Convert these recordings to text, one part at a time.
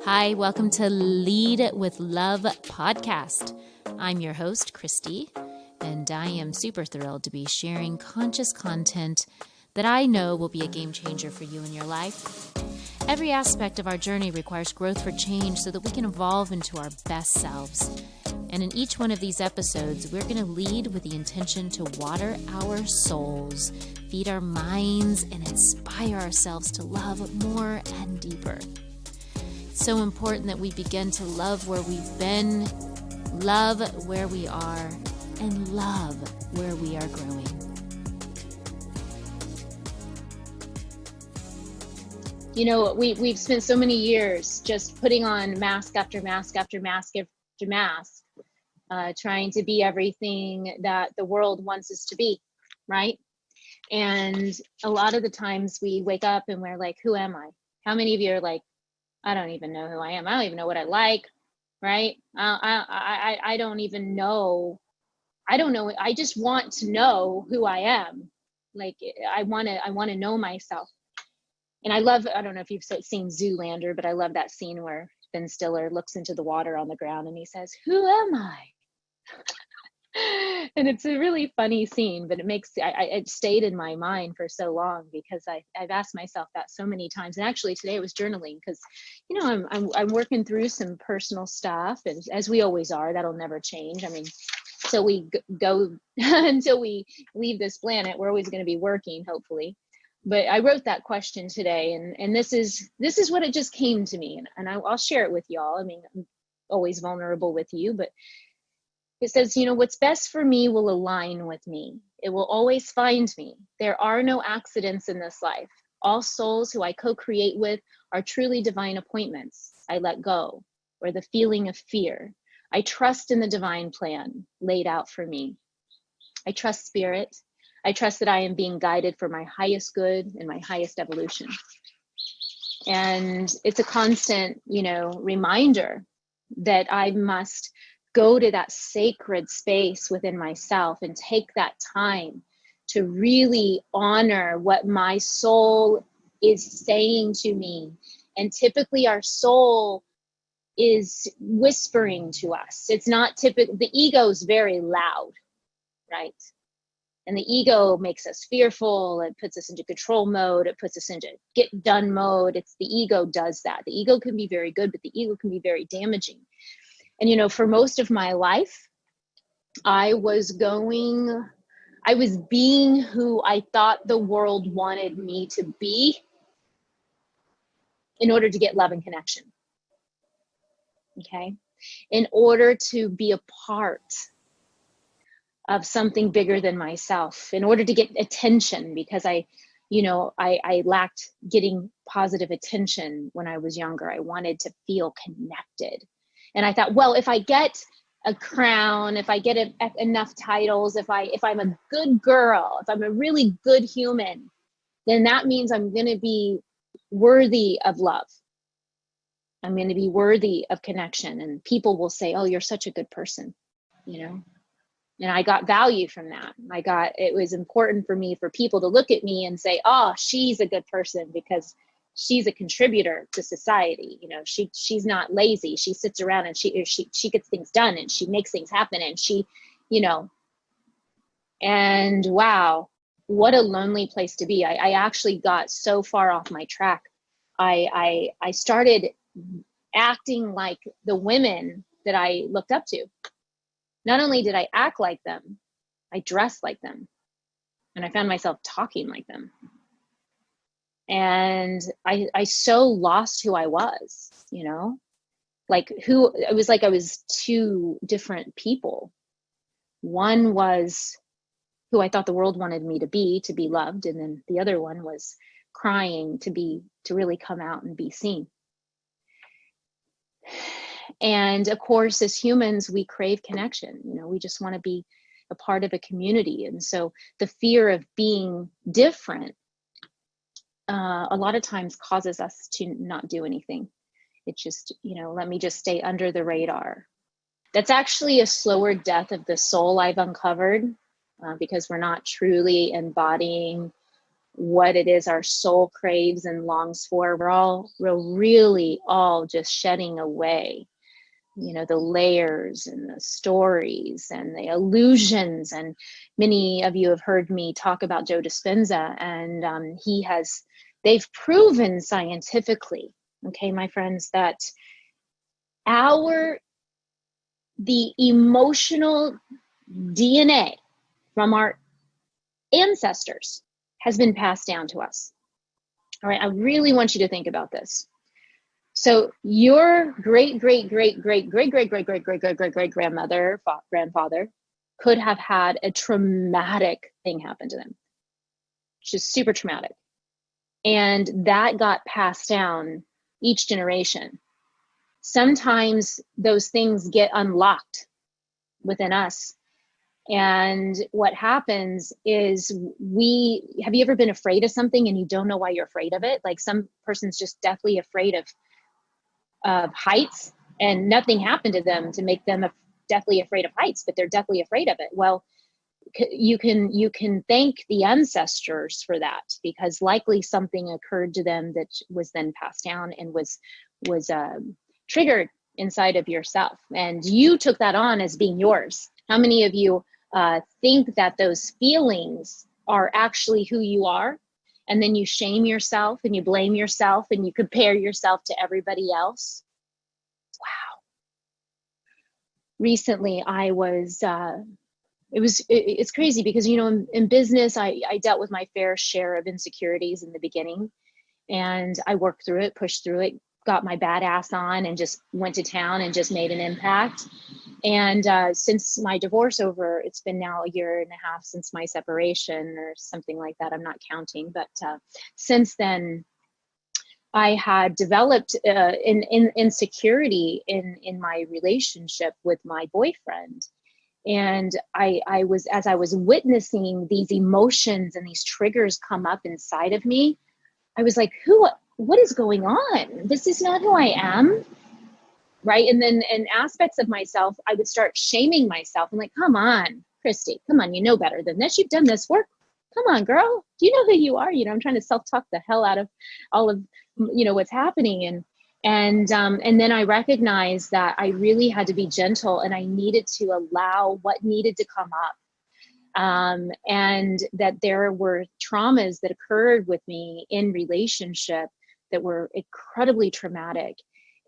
Hi, welcome to Lead with Love podcast. I'm your host, Christy, and I am super thrilled to be sharing conscious content that I know will be a game changer for you in your life. Every aspect of our journey requires growth for change so that we can evolve into our best selves. And in each one of these episodes, we're going to lead with the intention to water our souls, feed our minds, and inspire ourselves to love more and deeper. It's so important that we begin to love where we've been, love where we are, and love where we are growing. You know, we've spent so many years just putting on mask after mask after mask after mask, trying to be everything that the world wants us to be, right? And a lot of the times we wake up and we're like, who am I? How many of you are like, I don't even know who I am. I don't even know what I like, right? I don't even know. I don't know. I just want to know who I am. Like I want to know myself. And I don't know if you've seen Zoolander, but I love that scene where Ben Stiller looks into the water on the ground and he says, who am I? And it's a really funny scene, but it stayed in my mind for so long because I've asked myself that so many times. And actually today I was journaling because, you know, I'm working through some personal stuff, and as we always are, that'll never change. I mean, till we go until we leave this planet, we're always going to be working, hopefully. But I wrote that question today, and this is what it just came to me, and I'll share it with y'all. I mean, I'm always vulnerable with you, but it says, you know, what's best for me will align with me. It will always find me. There are no accidents in this life. All souls who I co-create with are truly divine appointments. I let go, or the feeling of fear. I trust in the divine plan laid out for me. I trust spirit. I trust that I am being guided for my highest good and my highest evolution. And it's a constant, you know, reminder that I must go to that sacred space within myself and take that time to really honor what my soul is saying to me. And typically our soul is whispering to us. It's not typical. The ego is very loud, right? And the ego makes us fearful. It puts us into control mode. It puts us into get done mode. It's the ego does that. The ego can be very good, but the ego can be very damaging. And, you know, for most of my life, I was being who I thought the world wanted me to be in order to get love and connection. Okay. In order to be a part of something bigger than myself, in order to get attention, because I lacked getting positive attention when I was younger. I wanted to feel connected. And I thought, well, if I get a crown, if I get enough titles, if I'm a good girl, if I'm a really good human, then that means I'm going to be worthy of love. I'm going to be worthy of connection. And people will say, oh, you're such a good person, you know? And I got value from that. It was important for me for people to look at me and say, oh, she's a good person because she's a contributor to society. You know, she's not lazy. She sits around and she gets things done and she makes things happen and she, you know, and wow, what a lonely place to be. I actually got so far off my track. I started acting like the women that I looked up to. Not only did I act like them, I dressed like them, and I found myself talking like them. And I so lost who I was, you know, it was like I was two different people. One was who I thought the world wanted me to be loved. And then the other one was crying to really come out and be seen. And of course, as humans, we crave connection. You know, we just want to be a part of a community. And so the fear of being different a lot of times causes us to not do anything. It's just, you know, let me just stay under the radar. That's actually a slower death of the soul I've uncovered because we're not truly embodying what it is our soul craves and longs for. We're really all just shedding away, the layers and the stories and the illusions. And many of you have heard me talk about Joe Dispenza, and they've proven scientifically, okay, my friends, that the emotional DNA from our ancestors has been passed down to us. All right, I really want you to think about this. So your great grandmother, grandfather could have had a traumatic thing happen to them, which is super traumatic. And that got passed down each generation. Sometimes those things get unlocked within us. And what happens is have you ever been afraid of something and you don't know why you're afraid of it? Like some person's just deathly afraid of heights, and nothing happened to them to make them deathly afraid of heights, but they're deathly afraid of it. Well, you can thank the ancestors for that, because likely something occurred to them that was then passed down and was triggered inside of yourself, and you took that on as being yours. How many of you think that those feelings are actually who you are? And then you shame yourself and you blame yourself and you compare yourself to everybody else. Wow. Recently, it's crazy because, in business, I dealt with my fair share of insecurities in the beginning, and I worked through it, pushed through it, got my badass on and just went to town and just made an impact. And since my divorce it's been now 1.5 years since my separation or something like that. I'm not counting, but since then I had developed an insecurity in my relationship with my boyfriend. And as I was witnessing these emotions and these triggers come up inside of me, I was like, what is going on? This is not who I am. Right. And then in aspects of myself, I would start shaming myself. I'm like, come on, Christy, come on. You know better than this. You've done this work. Come on, girl. Do you know who you are? I'm trying to self-talk the hell out of all of, what's happening. And then I recognized that I really had to be gentle, and I needed to allow what needed to come up. And that there were traumas that occurred with me in relationship that were incredibly traumatic.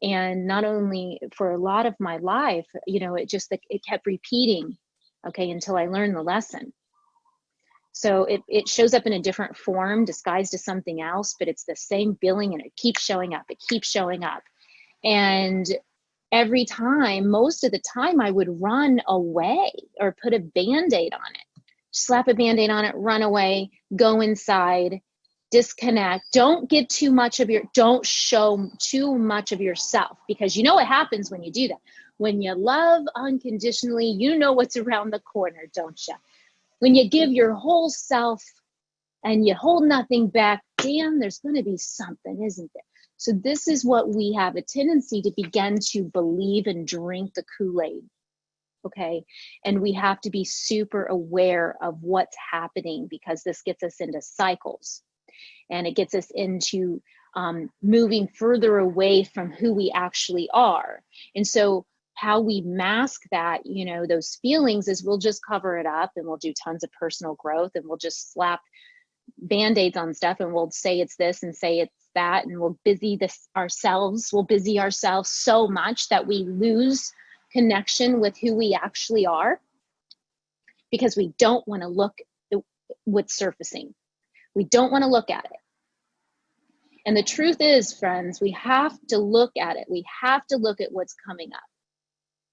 And not only for a lot of my life, it kept repeating, okay, until I learned the lesson. So it shows up in a different form, disguised as something else, but it's the same feeling, and it keeps showing up. It keeps showing up. And every time, most of the time, I would run away or put a Band-Aid on it, slap a Band-Aid on it, run away, go inside, disconnect. Don't show too much of yourself, because you know what happens when you do that. When you love unconditionally, you know what's around the corner, don't you? When you give your whole self and you hold nothing back, damn, there's going to be something, isn't there? So this is what we have a tendency to begin to believe and drink the Kool-Aid. Okay. And we have to be super aware of what's happening, because this gets us into cycles. And it gets us into moving further away from who we actually are. And so how we mask that, those feelings, is we'll just cover it up, and we'll do tons of personal growth, and we'll just slap Band-Aids on stuff, and we'll say it's this and say it's that, and we'll busy ourselves so much that we lose connection with who we actually are, because we don't want to look at what's surfacing. We don't want to look at it. And the truth is, friends, we have to look at it. We have to look at what's coming up.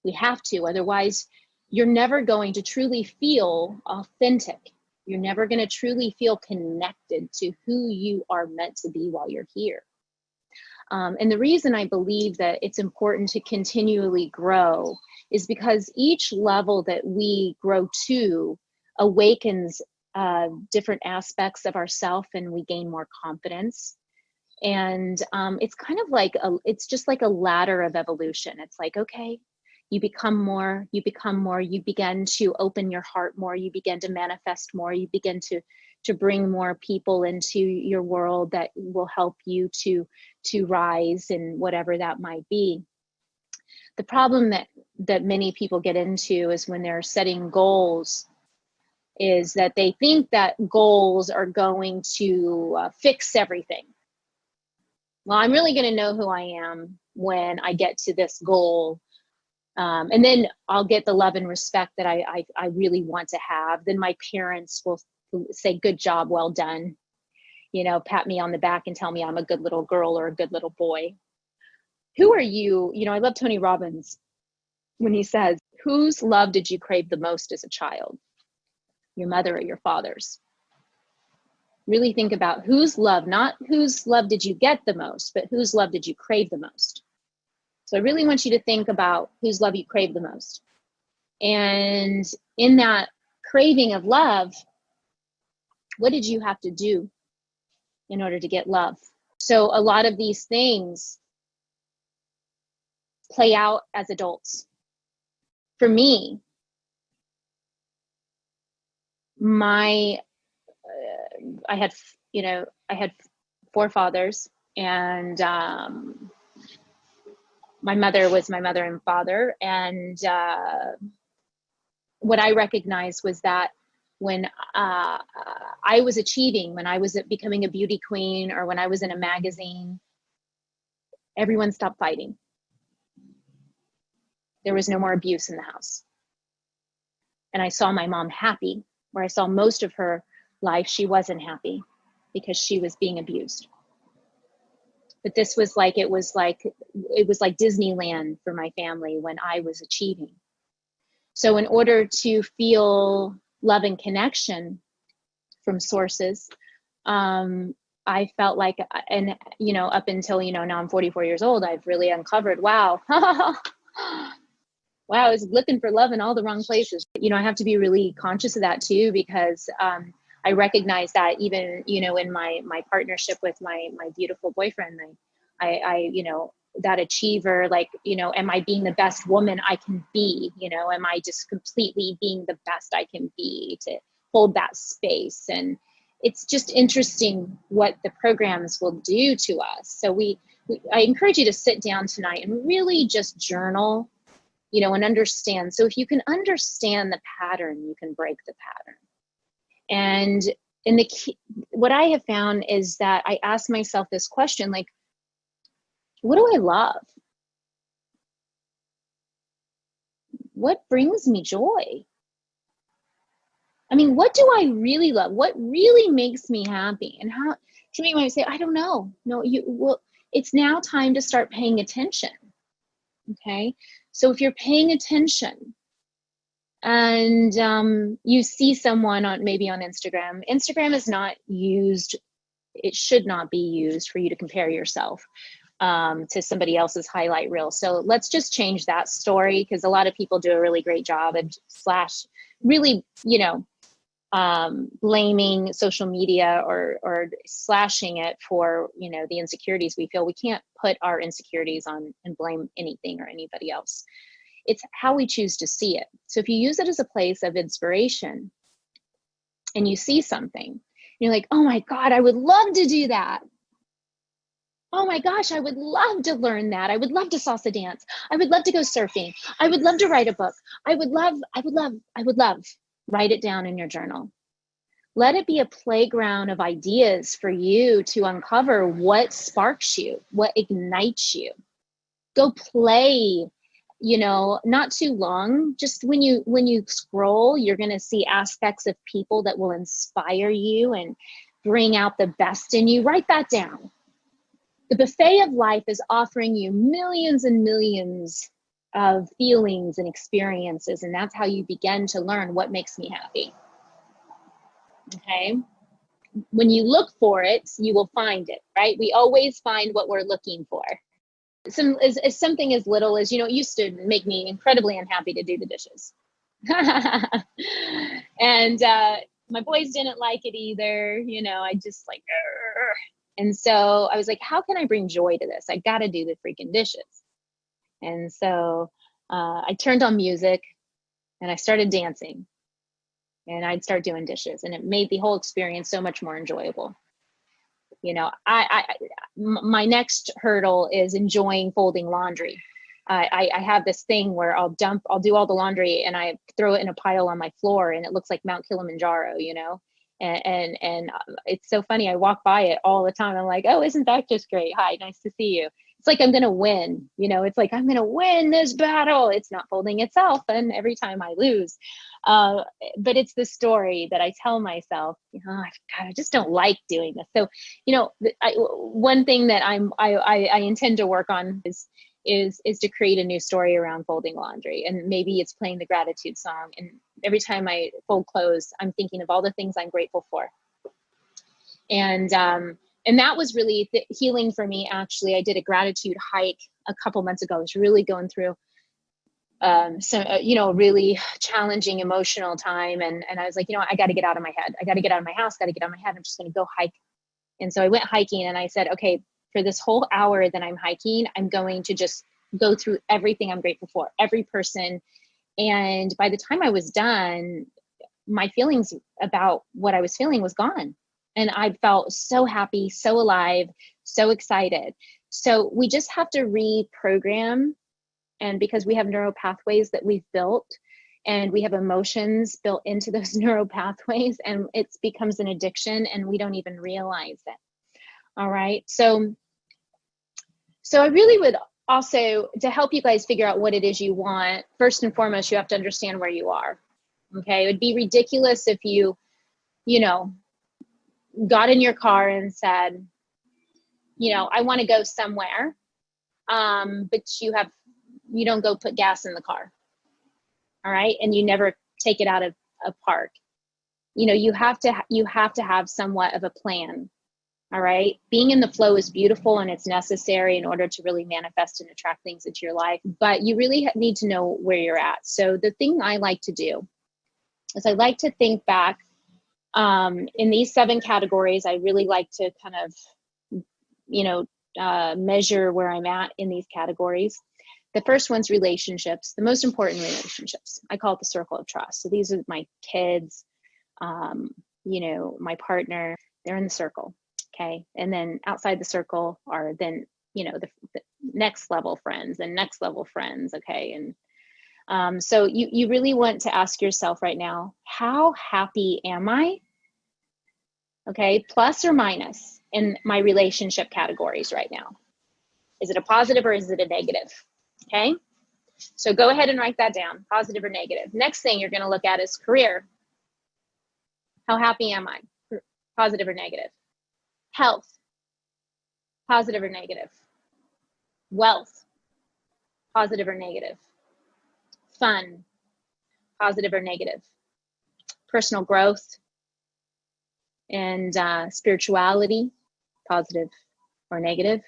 We have to. Otherwise, you're never going to truly feel authentic. You're never going to truly feel connected to who you are meant to be while you're here. And the reason I believe that it's important to continually grow is because each level that we grow to awakens different aspects of ourself, and we gain more confidence. And it's kind of like it's just like a ladder of evolution. It's like, okay, you become more, you begin to open your heart more, you begin to manifest more, you begin to to bring more people into your world that will help you to rise in whatever that might be. The problem that many people get into is when they're setting goals, is that they think that goals are going to fix everything. Well, I'm really going to know who I am when I get to this goal. And then I'll get the love and respect that I really want to have. Then my parents will say, good job, well done. Pat me on the back and tell me I'm a good little girl or a good little boy. Who are you? I love Tony Robbins when he says, whose love did you crave the most as a child? Your mother or your father's? Really think about whose love, not whose love did you get the most, but whose love did you crave the most? So I really want you to think about whose love you crave the most. And in that craving of love, what did you have to do in order to get love? So a lot of these things play out as adults. For me, I had 4 fathers, and my mother was my mother and father. And what I recognized was that when I was achieving, when I was becoming a beauty queen, or when I was in a magazine, everyone stopped fighting. There was no more abuse in the house. And I saw my mom happy, where I saw most of her life, she wasn't happy because she was being abused. But this was like, it was like Disneyland for my family when I was achieving. So in order to feel love and connection from sources, I felt like, and up until, now I'm 44 years old, I've really uncovered, wow, I was looking for love in all the wrong places. I have to be really conscious of that too, because I recognize that even, in my partnership with my beautiful boyfriend, I that achiever, am I being the best woman I can be? Am I just completely being the best I can be to hold that space? And it's just interesting what the programs will do to us. So I encourage you to sit down tonight and really just journal, and understand. So if you can understand the pattern, you can break the pattern. And what I have found is that I ask myself this question, like, what do I love? What brings me joy? I mean, what do I really love? What really makes me happy? And how, to me, when I say, I don't know. No, it's now time to start paying attention. Okay. So if you're paying attention and you see someone maybe on Instagram is not used. It should not be used for you to compare yourself to somebody else's highlight reel. So let's just change that story, because a lot of people do a really great job of really, blaming social media or slashing it for, the insecurities we feel. We can't put our insecurities on and blame anything or anybody else. It's how we choose to see it. So if you use it as a place of inspiration and you see something, you're like, oh my God, I would love to do that. Oh my gosh, I would love to learn that. I would love to salsa dance. I would love to go surfing. I would love to write a book. I would love. Write it down in your journal. Let it be a playground of ideas for you to uncover what sparks you, what ignites you. Go play, not too long. Just when you scroll, you're going to see aspects of people that will inspire you and bring out the best in you. Write that down. The buffet of life is offering you millions and millions of feelings and experiences, and that's how you begin to learn what makes me happy. Okay? When you look for it, you will find it, right? We always find what we're looking for. Something as little as, it used to make me incredibly unhappy to do the dishes. And my boys didn't like it either. I just like, Urgh. And so I was like, how can I bring joy to this? I got to do the freaking dishes. And so I turned on music and I started dancing. and I'd start doing dishes, and it made the whole experience so much more enjoyable. My next hurdle is enjoying folding laundry. I have this thing where I'll do all the laundry and I throw it in a pile on my floor, and it looks like Mount Kilimanjaro, and it's so funny. I walk by it all the time. I'm like, oh, isn't that just great? Hi, nice to see you. It's like I'm going to win, it's like I'm going to win this battle. It's not folding itself. And every time I lose, but it's the story that I tell myself, God, I just don't like doing this. So, one thing that I intend to work on is to create a new story around folding laundry. And maybe it's playing the gratitude song. And every time I fold clothes, I'm thinking of all the things I'm grateful for. And that was really healing for me. Actually, I did a gratitude hike a couple months ago. I was really going through really challenging emotional time. And I was like, I got to get out of my head. I got to get out of my house, got to get out of my head. I'm just going to go hike. And so I went hiking, and I said, okay, for this whole hour that I'm hiking, I'm going to just go through everything I'm grateful for, every person. And by the time I was done, my feelings about what I was feeling was gone. And I felt so happy, so alive, so excited. So we just have to reprogram. And because we have neural pathways that we've built, and we have emotions built into those neural pathways, and it becomes an addiction and we don't even realize it. All right. So I really would also, to help you guys figure out what it is you want, first and foremost, you have to understand where you are. Okay. It would be ridiculous if you got in your car and said, I want to go somewhere. But you don't go put gas in the car. All right. And you never take it out of a park. You have to have somewhat of a plan. All right. Being in the flow is beautiful, and it's necessary in order to really manifest and attract things into your life. But you really need to know where you're at. So the thing I like to do is I like to think back in these 7 categories. I really like to kind of, measure where I'm at in these categories. The first one's relationships, the most important relationships. I call it the circle of trust. So these are my kids, my partner, they're in the circle. Okay. And then outside the circle are then, the next level friends and next level friends. Okay. And so you really want to ask yourself right now, how happy am I? Okay. Plus or minus in my relationship categories right now. Is it a positive or is it a negative? Okay. So go ahead and write that down, positive or negative. Next thing you're going to look at is career. How happy am I? Positive or negative? Health, positive or negative? Wealth, positive or negative? Fun, positive or negative? Personal growth and spirituality, positive or negative?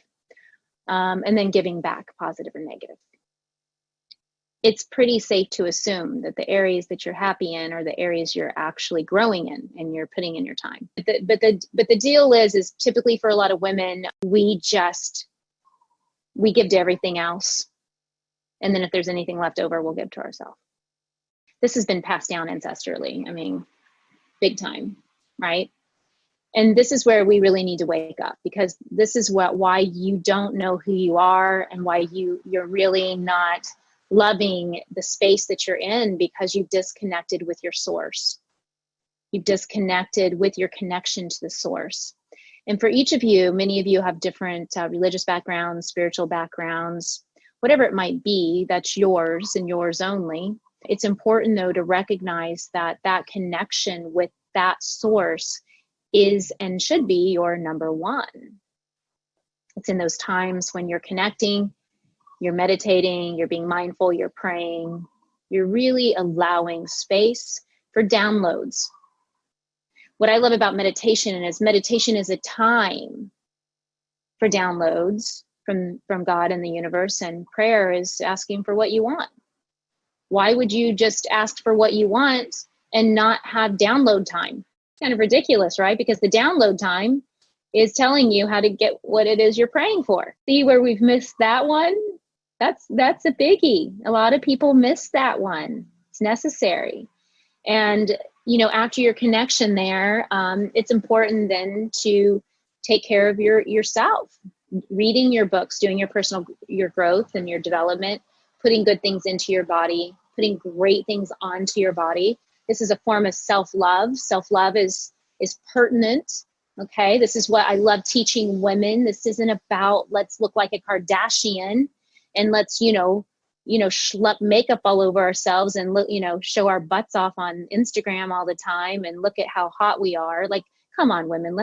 And then giving back, positive or negative. It's pretty safe to assume that the areas that you're happy in are the areas you're actually growing in and you're putting in your time. But the deal is typically for a lot of women, we give to everything else. And then if there's anything left over, we'll give to ourselves. This has been passed down ancestrally. I mean, big time, right? And this is where we really need to wake up, because this is why you don't know who you are and why you're really not loving the space that you're in, because you've disconnected with your source. You've disconnected with your connection to the source. And for each of you, many of you have different religious backgrounds, spiritual backgrounds, whatever it might be, that's yours and yours only. It's important though to recognize that connection with that source is and should be your number one. It's in those times when you're connecting, you're meditating, you're being mindful, you're praying, you're really allowing space for downloads. What I love about meditation is a time for downloads from God and the universe, and prayer is asking for what you want. Why would you just ask for what you want and not have download time? Kind of ridiculous, right? Because the download time is telling you how to get what it is you're praying for. See where we've missed that one? That's a biggie. A lot of people miss that one. It's necessary. And after your connection there, it's important then to take care of yourself, reading your books, doing your growth and your development, putting good things into your body, putting great things onto your body. This is a form of self-love. Self-love is pertinent. Okay. This is what I love teaching women. This isn't about let's look like a Kardashian and let's, schlepp makeup all over ourselves and look, show our butts off on Instagram all the time and look at how hot we are. Like, come on, women,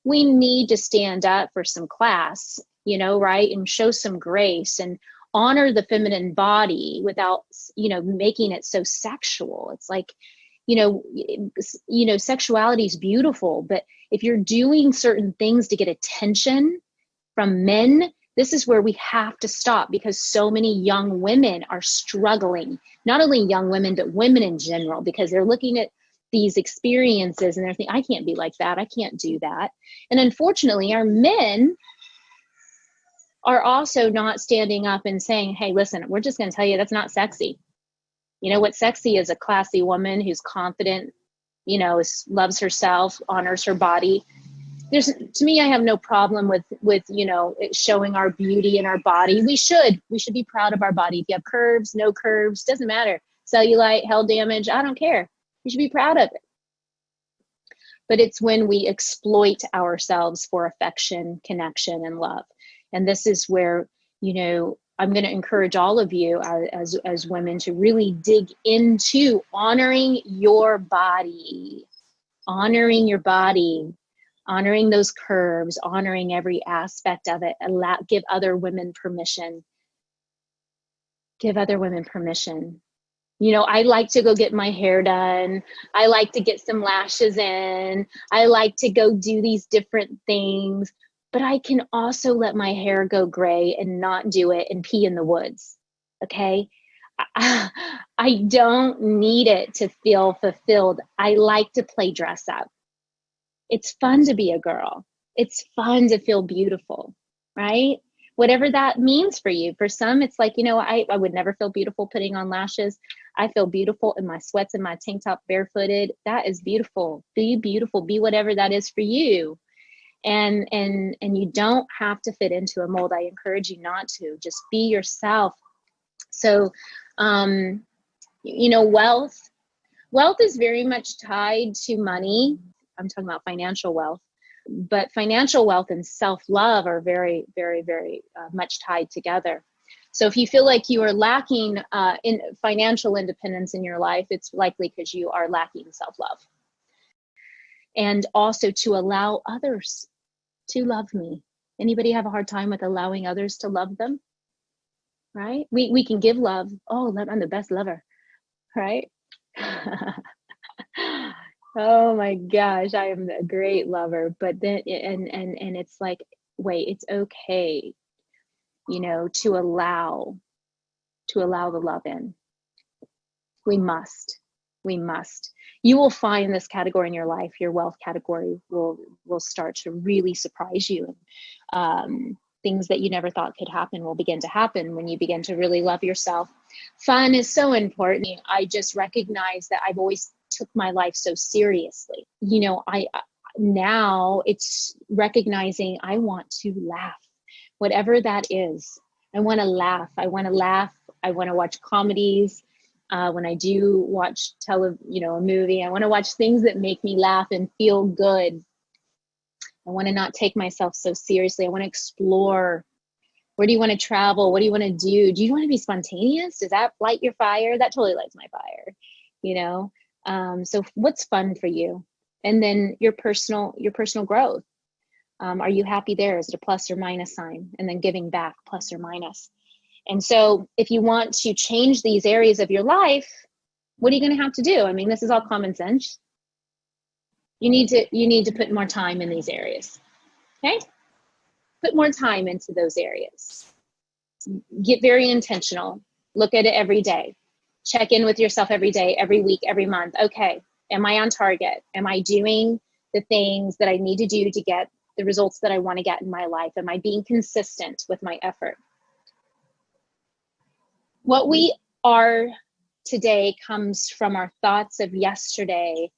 we need to stand up for some class, right? And show some grace and honor the feminine body without, making it so sexual. It's like, sexuality is beautiful, but if you're doing certain things to get attention from men, this is where we have to stop, because so many young women are struggling, not only young women, but women in general, because they're looking at these experiences and they're thinking, I can't be like that. I can't do that. And unfortunately, our men are also not standing up and saying, hey, listen, we're just going to tell you that's not sexy. What's sexy is a classy woman who's confident, loves herself, honors her body. To me, I have no problem with showing our beauty in our body. We should be proud of our body. If you have curves, no curves, doesn't matter. Cellulite, health damage, I don't care. You should be proud of it. But it's when we exploit ourselves for affection, connection, and love. And this is where, I'm going to encourage all of you as women to really dig into honoring your body, honoring those curves, honoring every aspect of it. Give other women permission. I like to go get my hair done. I like to get some lashes in. I like to go do these different things, but I can also let my hair go gray and not do it and pee in the woods. Okay. I don't need it to feel fulfilled. I like to play dress up. It's fun to be a girl. It's fun to feel beautiful, right? Whatever that means for you. For some, it's like, I would never feel beautiful putting on lashes. I feel beautiful in my sweats and my tank top barefooted. That is beautiful. Be beautiful. Be whatever that is for you. And you don't have to fit into a mold. I encourage you not to. Just be yourself. So, wealth is very much tied to money. I'm talking about financial wealth, but financial wealth and self-love are very, very, very much tied together. So if you feel like you are lacking in financial independence in your life, it's likely because you are lacking self-love. And also to allow others to love me. Anybody have a hard time with allowing others to love them? Right? We can give love. Oh, I'm the best lover. Right? Oh my gosh, I am a great lover. But then, and it's like, wait, it's okay, to allow the love in. We must. You will find this category in your life, your wealth category will start to really surprise you. Things that you never thought could happen will begin to happen when you begin to really love yourself. Fun is so important. I just recognize that I've always took my life so seriously. Now it's recognizing I want to laugh, whatever that is. I want to laugh. I want to watch comedies. When I do watch a movie, I want to watch things that make me laugh and feel good. I want to not take myself so seriously. I want to explore. Where do you want to travel? What do you want to do? Do you want to be spontaneous? Does that light your fire? That totally lights my fire, So what's fun for you? And then your personal growth. Are you happy there? Is it a plus or minus sign? And then giving back, plus or minus. And so if you want to change these areas of your life, what are you going to have to do? I mean, this is all common sense. You need to put more time in these areas. Okay? Put more time into those areas. Get very intentional. Look at it every day. Check in with yourself every day, every week, every month. Okay, am I on target? Am I doing the things that I need to do to get the results that I want to get in my life? Am I being consistent with my effort? What we are today comes from our thoughts of yesterday,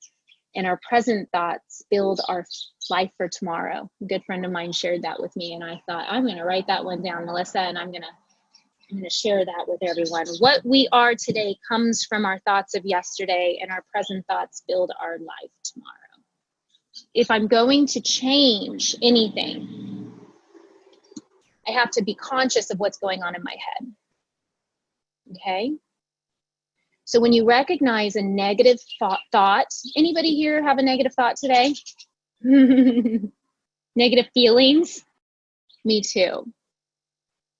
and our present thoughts build our life for tomorrow. A good friend of mine shared that with me, and I thought, I'm going to write that one down, Melissa, and I'm going to share that with everyone. What we are today comes from our thoughts of yesterday, and our present thoughts build our life tomorrow. If I'm going to change anything, I have to be conscious of what's going on in my head. Okay? So when you recognize a negative thought, anybody here have a negative thought today? Negative feelings? Me too.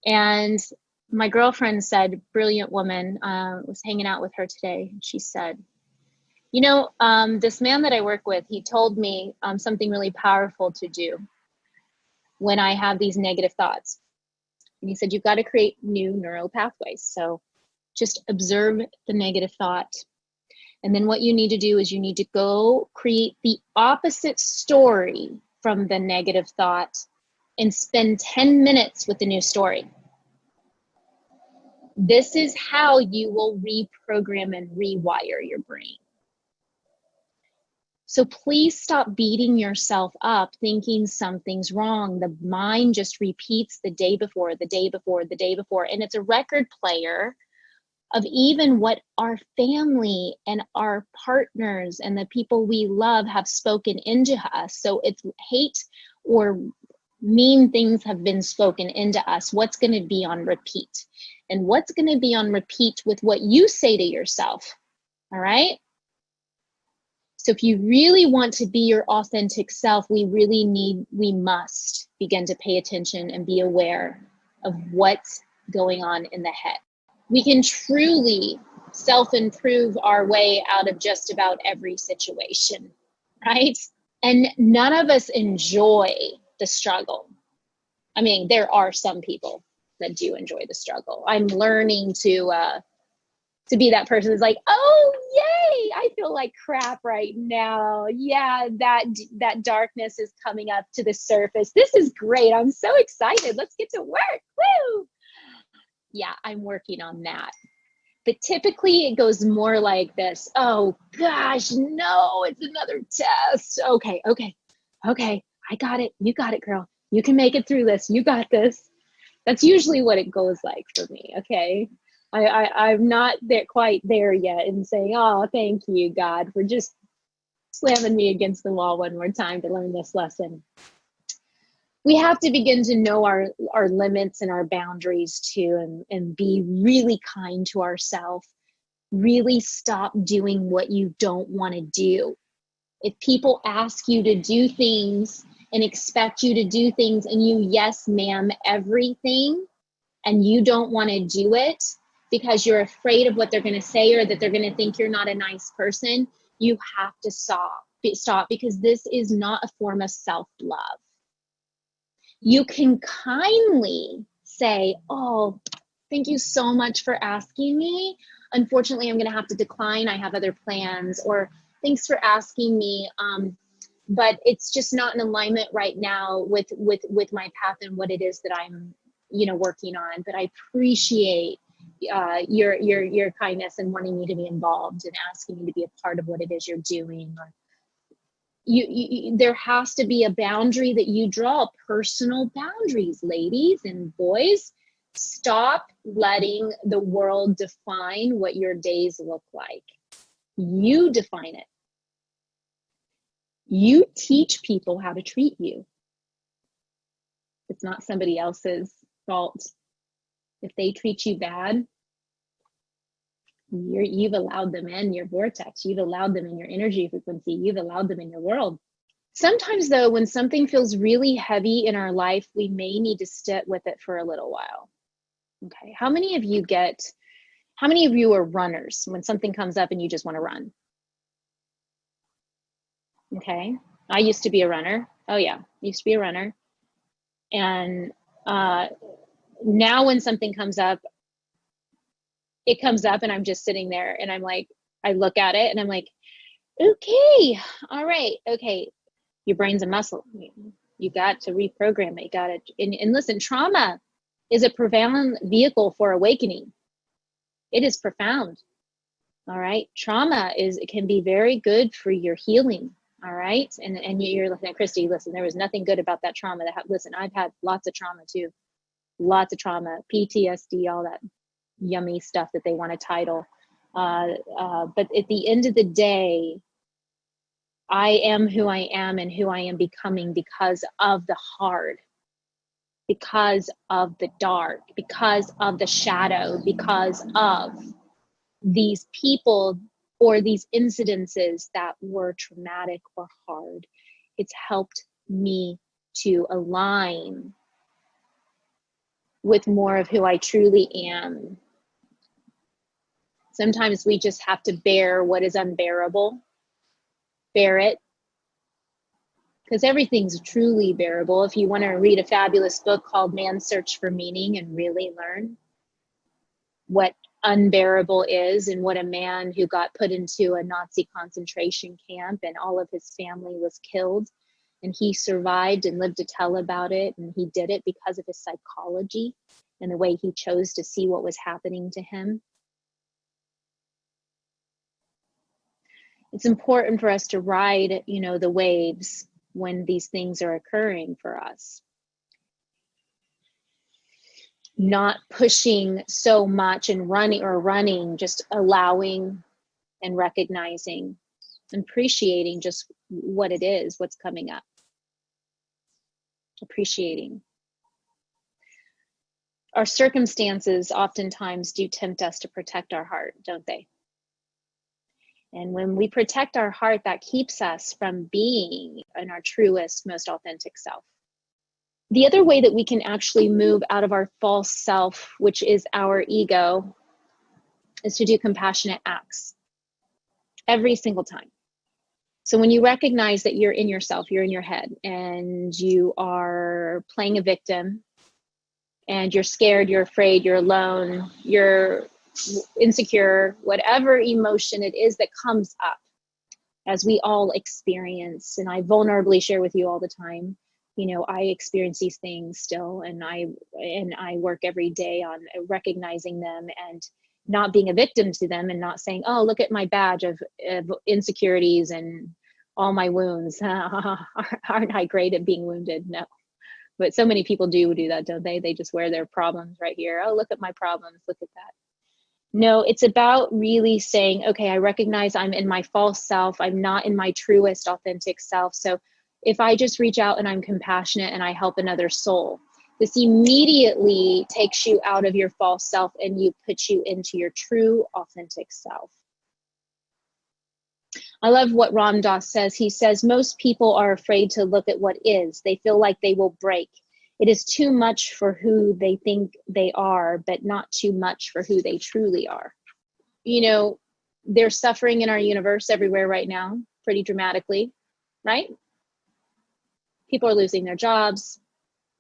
And my girlfriend said, brilliant woman, was hanging out with her today. She said, you know, this man that I work with, he told me something really powerful to do when I have these negative thoughts. And he said, you've got to create new neural pathways. So just observe the negative thought. And then what you need to do is you need to go create the opposite story from the negative thought and spend 10 minutes with the new story. This is how you will reprogram and rewire your brain. So please stop beating yourself up thinking something's wrong. The mind just repeats the day before, the day before, the day before. And it's a record player of even what our family and our partners and the people we love have spoken into us. So if hate or mean things have been spoken into us, what's going to be on repeat? And what's going to be on repeat with what you say to yourself? All right? So if you really want to be your authentic self, we must begin to pay attention and be aware of what's going on in the head. We can truly self-improve our way out of just about every situation, right? And none of us enjoy the struggle. I mean, there are some people that do enjoy the struggle. I'm learning to be that person who's like, oh, yay, I feel like crap right now. Yeah, that darkness is coming up to the surface. This is great. I'm so excited. Let's get to work. Woo! Yeah, I'm working on that. But typically it goes more like this. Oh gosh, no, it's another test. Okay. I got it. You got it, girl. You can make it through this. You got this. That's usually what it goes like for me. Okay. I'm not quite there yet in saying, oh, thank you, God, for just slamming me against the wall one more time to learn this lesson. We have to begin to know our limits and our boundaries too, and be really kind to ourselves. Really stop doing what you don't want to do. If people ask you to do things and expect you to do things and you yes ma'am everything and you don't want to do it because you're afraid of what they're going to say or that they're going to think you're not a nice person, you have to stop because this is not a form of self-love. You can kindly say, oh, thank you so much for asking me. Unfortunately, I'm going to have to decline. I have other plans. Or thanks for asking me. But it's just not in alignment right now with my path and what it is that I'm, working on. But I appreciate your kindness and wanting me to be involved and asking me to be a part of what it is you're doing. Or there has to be a boundary that you draw, personal boundaries, ladies and boys. Stop letting the world define what your days look like. You define it. You teach people how to treat you. It's not somebody else's fault. If they treat you bad, you've allowed them in your vortex. You've allowed them in your energy frequency. You've allowed them in your world. Sometimes though, when something feels really heavy in our life, we may need to sit with it for a little while. Okay. How many of you are runners when something comes up and you just want to run? Okay. I used to be a runner. Oh yeah. Used to be a runner. And now when something comes up, it comes up and I'm just sitting there and I'm like, I look at it and I'm like, okay, all right, okay. Your brain's a muscle. You got to reprogram it. You got to, and listen, trauma is a profound vehicle for awakening. It is profound. All right. Trauma it can be very good for your healing. All right. And you're looking at Christy, listen, there was nothing good about that trauma listen, I've had lots of trauma too. Lots of trauma, PTSD, all that yummy stuff that they want to title. But at the end of the day, I am who I am and who I am becoming because of the hard, because of the dark, because of the shadow, because of these people or these incidences that were traumatic or hard. It's helped me to align with more of who I truly am. Sometimes we just have to bear what is unbearable. Bear it. Because everything's truly bearable. If you want to read a fabulous book called Man's Search for Meaning and really learn what unbearable is, and what a man who got put into a Nazi concentration camp and all of his family was killed, and he survived and lived to tell about it, and he did it because of his psychology and the way he chose to see what was happening to him. It's important for us to ride, the waves when these things are occurring for us. Not pushing so much and running, just allowing and recognizing and appreciating just what it is, what's coming up. Appreciating. Our circumstances oftentimes do tempt us to protect our heart, don't they? And when we protect our heart, that keeps us from being in our truest, most authentic self. The other way that we can actually move out of our false self, which is our ego, is to do compassionate acts every single time. So when you recognize that you're in yourself, you're in your head, and you are playing a victim, and you're scared, you're afraid, you're alone, you're insecure, whatever emotion it is that comes up, as we all experience, and I vulnerably share with you all the time, I experience these things still, and I work every day on recognizing them and not being a victim to them, and not saying, oh, look at my badge of insecurities and all my wounds. Aren't I great at being wounded? No. But so many people do that, don't they? They just wear their problems right here. Oh, look at my problems. Look at that. No, it's about really saying, okay, I recognize I'm in my false self. I'm not in my truest, authentic self. So if I just reach out and I'm compassionate and I help another soul, this immediately takes you out of your false self and you put you into your true, authentic self. I love what Ram Dass says. He says, most people are afraid to look at what is. They feel like they will break. It is too much for who they think they are, but not too much for who they truly are. There's suffering in our universe everywhere right now, pretty dramatically, right? People are losing their jobs.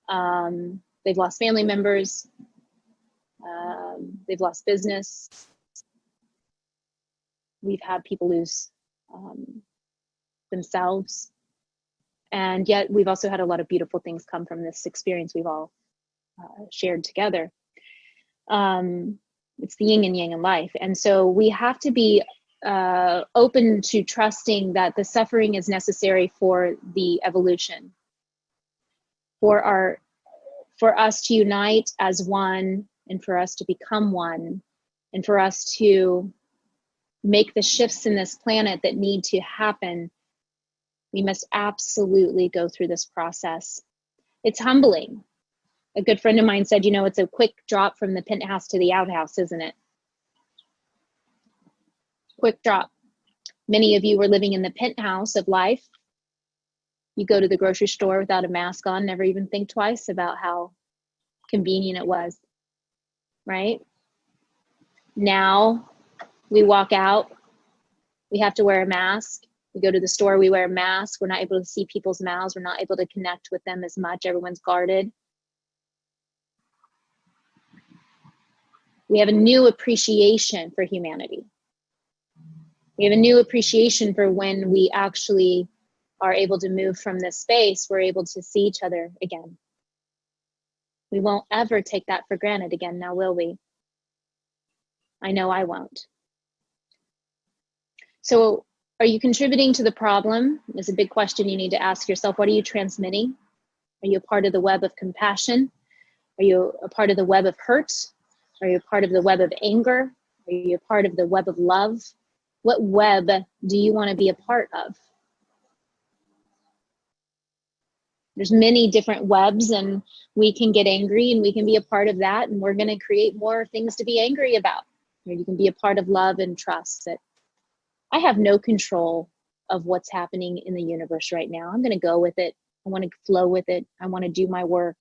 They've lost family members. They've lost business. We've had people lose themselves. And yet we've also had a lot of beautiful things come from this experience we've all shared together. It's the yin and yang in life. And so we have to be open to trusting that the suffering is necessary for the evolution, for us to unite as one, and for us to become one, and for us to make the shifts in this planet that need to happen. We must absolutely go through this process. It's humbling. A good friend of mine said, it's a quick drop from the penthouse to the outhouse, isn't it? Quick drop. Many of you were living in the penthouse of life. You go to the grocery store without a mask on, never even think twice about how convenient it was, right? Now we walk out, we have to wear a mask. We go to the store, we wear a mask. We're not able to see people's mouths. We're not able to connect with them as much. Everyone's guarded. We have a new appreciation for humanity. We have a new appreciation for when we actually are able to move from this space, we're able to see each other again. We won't ever take that for granted again now, will we? I know I won't. So are you contributing to the problem? Is a big question you need to ask yourself. What are you transmitting? Are you a part of the web of compassion? Are you a part of the web of hurt? Are you a part of the web of anger? Are you a part of the web of love? What web do you want to be a part of? There's many different webs, and we can get angry and we can be a part of that, and we're going to create more things to be angry about. Or you can be a part of love and trust that I have no control of what's happening in the universe right now. I'm going to go with it. I want to flow with it. I want to do my work.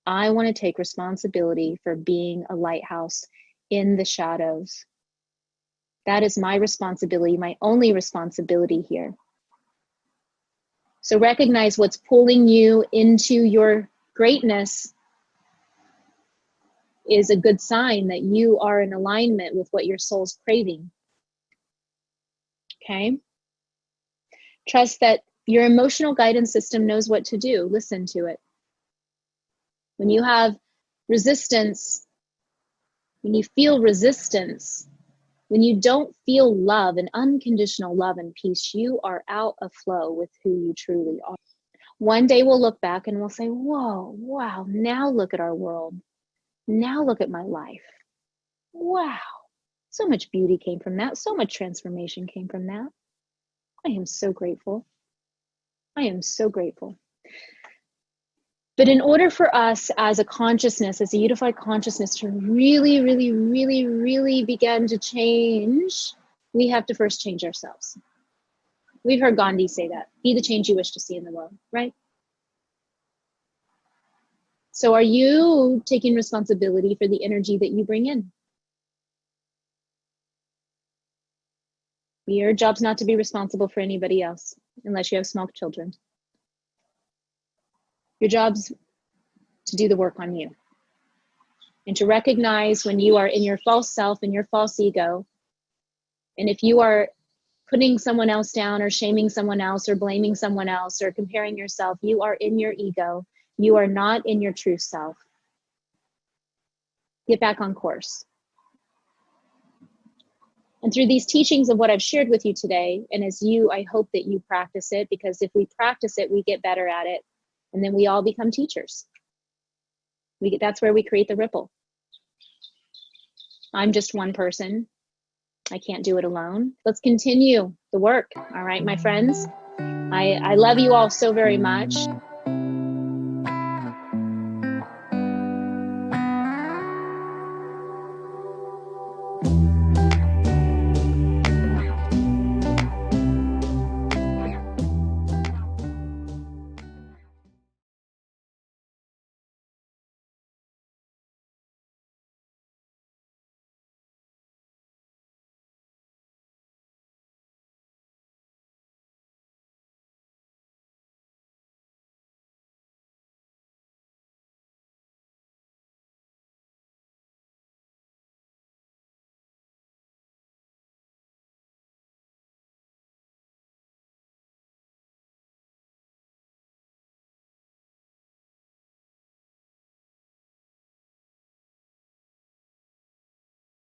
I want to take responsibility for being a lighthouse in the shadows. That is my responsibility, my only responsibility here. So recognize what's pulling you into your greatness is a good sign that you are in alignment with what your soul's craving. Okay? Trust that your emotional guidance system knows what to do. Listen to it. When you have resistance, when you feel resistance, when you don't feel love and unconditional love and peace, you are out of flow with who you truly are. One day we'll look back and we'll say, whoa, wow, now look at our world. Now look at my life. Wow, so much beauty came from that. So much transformation came from that. I am so grateful. I am so grateful. But in order for us as a consciousness, as a unified consciousness to really, really, really, really begin to change, we have to first change ourselves. We've heard Gandhi say that. Be the change you wish to see in the world, right? So are you taking responsibility for the energy that you bring in? Your job's not to be responsible for anybody else, unless you have small children. Your job's to do the work on you. And to recognize when you are in your false self and your false ego. And if you are putting someone else down or shaming someone else or blaming someone else or comparing yourself, you are in your ego. You are not in your true self. Get back on course. And through these teachings of what I've shared with you today, and as you, I hope that you practice it, because if we practice it, we get better at it. And then we all become teachers. That's where we create the ripple. I'm just one person. I can't do it alone. Let's continue the work. All right, my friends. I love you all so very much.